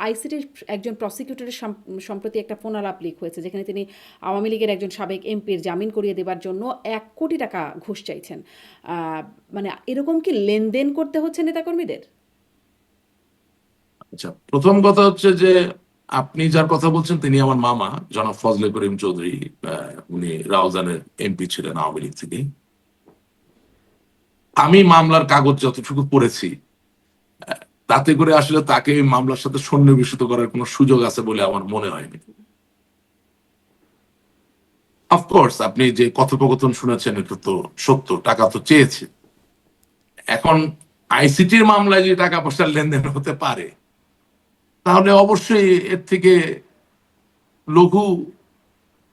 আইসিটির একজন প্রসিকিউটরের সম্প্রতি একটা ফোনালাপ লিক হয়েছে, যেখানে তিনি আওয়ামী লীগের একজন সাবেক এমপির জামিন করিয়ে দেবার জন্য 1 কোটি টাকা ঘুষ চাইছেন। আহ, মানে এরকম কি লেনদেন করতে হচ্ছে নেতাকর্মীদের? আচ্ছা, প্রথম কথা হচ্ছে যে আপনি যার কথা বলছেন তিনি আমার মামা, জনাব ফজলে করিম চৌধুরী। উনি রাউজানের এমপি ছিলেন আওয়ামী লীগ থেকে। আমি মামলার কাগজ যতটুকু পড়েছি, তাতে করে আসলে তাকে এই মামলার সাথে সন্নিবেশিত করার কোনো সুযোগ আছে বলে আমার মনে হয়নি। অফকোর্স আপনি যে কথোপকথন শুনেছেন এটা তো সত্য, টাকা তো চেয়েছে। এখন আইসিটির মামলায় যে টাকা পয়সার লেনদেন হতে পারে, তাহলে অবশ্যই এর থেকে লঘু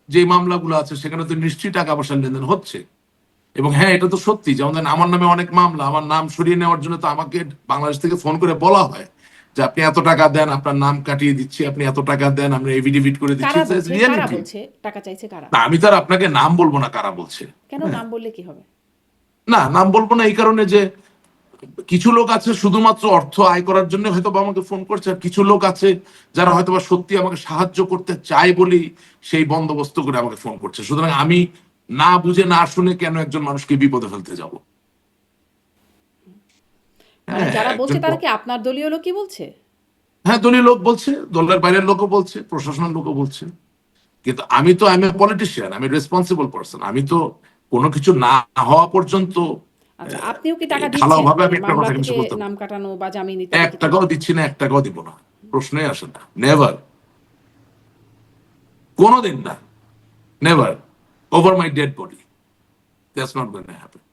যে মামলাগুলো আছে সেখানে তো নিশ্চয়ই টাকা পয়সার লেনদেন হচ্ছে। এবং হ্যাঁ, এটা তো সত্যি, যেমন ধরেন আমার নামে অনেক মামলা, আমার নাম সরিয়ে নেওয়ার জন্য তো আমাকে বাংলাদেশ থেকে ফোন করে বলা হয় যে আপনি এত টাকা দেন, আপনার নাম কাটিয়ে দিচ্ছি, আপনি এত টাকা দেন, আমরা এভিডেভিট করে দিচ্ছি। কারা বলছে, কারা রিয়েলিটি। বলছে টাকা চাইছে কারা? না, আমি তো আর আপনাকে নাম বলবো না কারা বলছে। কেন হ্যাঁ, নাম বললে কি হবে? না, নাম বলবো না এই কারণে যে কিছু লোক আছে শুধুমাত্র অর্থ আয় করার জন্য হয়তো বা আমাকে ফোন করছে, আর কিছু লোক আছে যারা হয়তো বা সত্যি আমাকে সাহায্য করতে চায় বলেই সেই বন্দোবস্ত করে আমাকে ফোন করছে। সুতরাং আমি না বুঝে না শুনে কেন একজন মানুষকে বিপদে ফেলতে যাব? মানে হ্যাঁ, যারা বলছে একজন তারা কি আপনার দলীয় লোকই বলছে? হ্যাঁ, দলীয় লোক বলছে, দলের বাইরের লোকও বলছে, প্রশাসনের লোকও বলছে। কিন্তু আমি তো আমি পলিটিশিয়ান, আমি রেসপন্সিবল পারসন। আমি তো কোনো কিছু না হওয়া পর্যন্ত আচ্ছা, আপনিও কি টাকা দিচ্ছেন ঢালাওভাবে আমি এই একটা মামলা কথা কিছু থেকে বলতে নাম পারবো কাটানো বা জামিন না। ইত্যাদি এক কিছু? টাকাও দিচ্ছি না, এক টাকাও দিব না, প্রশ্নই আসে না। নেভার, কোনোদিন না, never, over my dead body, that's not going to happen.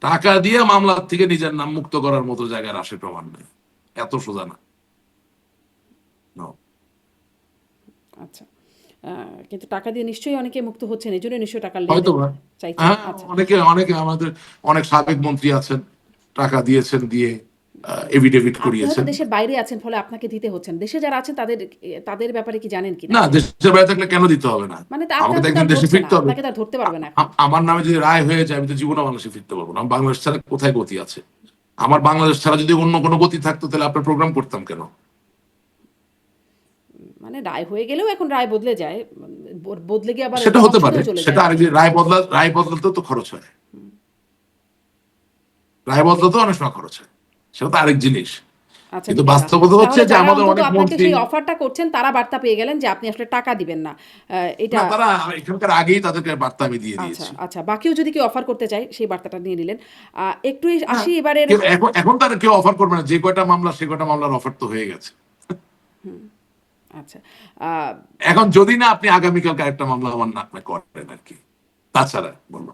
টাকা দিয়ে মামলা থেকে নিজের নাম মুক্ত করার মতো জায়গায় আসে প্রমাণ নেই, এত সোজা না। No. আচ্ছা। কিন্তু টাকা দিয়ে নিশ্চয়ই অনেকে মুক্ত হচ্ছেন, এই জন্য নিশ্চয়ই টাকার হয়তো লেনদেন বা, চাইছেন। হ্যাঁ, আচ্ছা। অনেকে অনেকে আমাদের অনেক সাবেক মন্ত্রী আছেন, টাকা দিয়েছেন, দিয়ে এভিডেভিট আপনি হয়তো করিয়েছেন। দেশের বাইরে আছেন, ফলে আপনাকে দিতে হচ্ছেন। দেশে যারা আছেন তাদের তাদের ব্যাপারে কি জানেন কিনা না, যে? দেশের বাইরে থাকলে কেন দিতে হবে না? মানে আমাকে আপনার তো তো একদিন তার দেশে ধরছে না, ফিরতে হবে। আপনাকে তার ধরতে পারবে না এখন। আমার নামে যদি রায় হয়ে যায় আমি তো জীবনে বাংলাদেশে ফিরতে পারবো না। বাংলাদেশ ছাড়া কোথায় গতি আছে? আমার বাংলাদেশ ছাড়া যদি অন্য কোনো গতি থাকতো তাহলে আপনার প্রোগ্রাম করতাম কেন? মানে রায় হয়ে গেলেও এখন রায় বদলে যায়, বদলে গিয়ে আবার সেটা হতে পারে, সংসদেও চলে সেটা যায়। আরেক রায় বদলাতেও তো খরচ হয়। রায় বদলাতেও অনেক সময় খরচ হয়, সেটা তো আরেক জিনিস। আচ্ছা, কিন্তু ঠিক আছে। বাস্তবতা হচ্ছে তাহলে যে যারা আমাদের অন্তত অনেক আপনাকে মন্ত্রী, সেই অফারটা করছেন তারা বার্তা পেয়ে গেলেন যে আপনি আসলে টাকা দিবেন না। এটা। না, তারা এখানকার আগেই তাদেরকে বার্তা আমি দিয়ে আচ্ছা, দিয়েছি। আচ্ছা। বাকিও যদি কেউ অফার করতে চায় সেই বার্তাটা নিয়ে নিলেন। একটু হ্যাঁ, আসি এবারের। এখন এখন তারা কেউ অফার করবে না, যে কয়টা মামলা সে কয়টা মামলার অফার তো হয়ে গেছে। আচ্ছা। আ এখন যদি না আপনি আগামীকালকে একটা মামলা আমার নামে করেন আর কি, তাছাড়া বলুন।